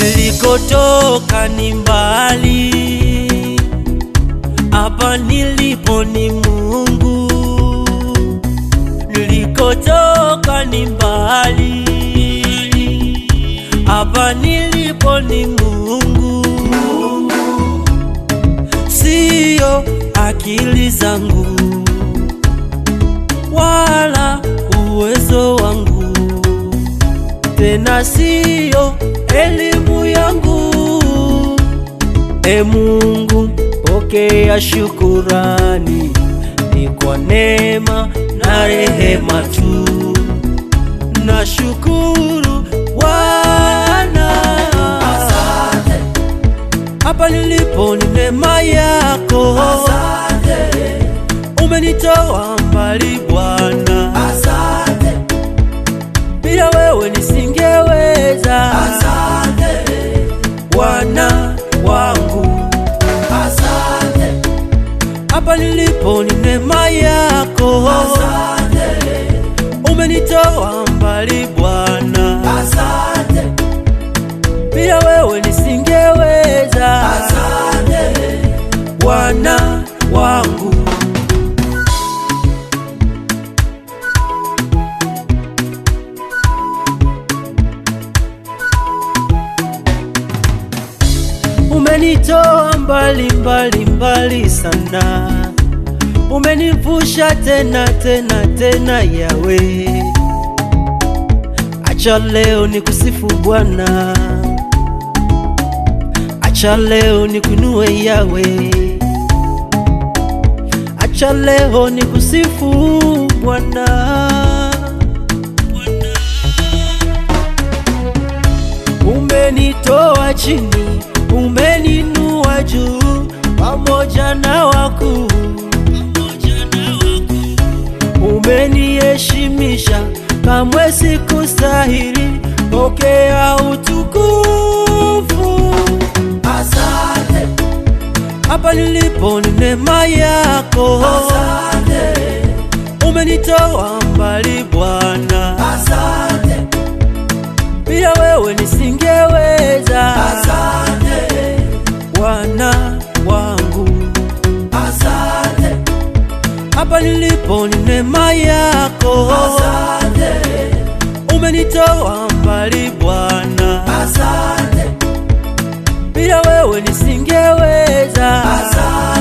Nilikotoka ni mbali, hapa nilipo ni Mungu. Nilikotoka ni mbali, hapa nilipo ni Mungu. Sio akili zangu wala uwezo wangu, tena sio elimu yangu. Mungu, pokea shukurani, ni kwa neema na rehema tu. Nashukuru Bwana, asante. Hapa nilipo ni neema yako, asante. Umenitoa mbali Bwana, asante. Bila wewe nisingeweza, asante. Bwana wangu, asante. Hapa nilipo ni neema yako, asante. Umenitoa mbali Bwana, asante. Bila wewe nisingeweza, asante. Bwana wangu. Umenitoa mbali mbali mbali sana, umenivusha tena tena tena Yawe. Acha leo nikusifu Bwana, acha leo nikuinue Yawe, acha leo nikusifu Bwana. Umenitoa chini, umeninua juu, pamoja na wakuu. Umeniheshimisha, kamwe sikustahili, pokea utukufu, asante. Hapa nilipo ni neema yako, asante. Umenitoa mbali Bwana, asante. Bila wewe nisingeweza, asante. Bwana wangu, asante. Hapa nilipo ni neema yako, asante. Umenitoa mbali Bwana, asante. Bila wewe nisingeweza, asante.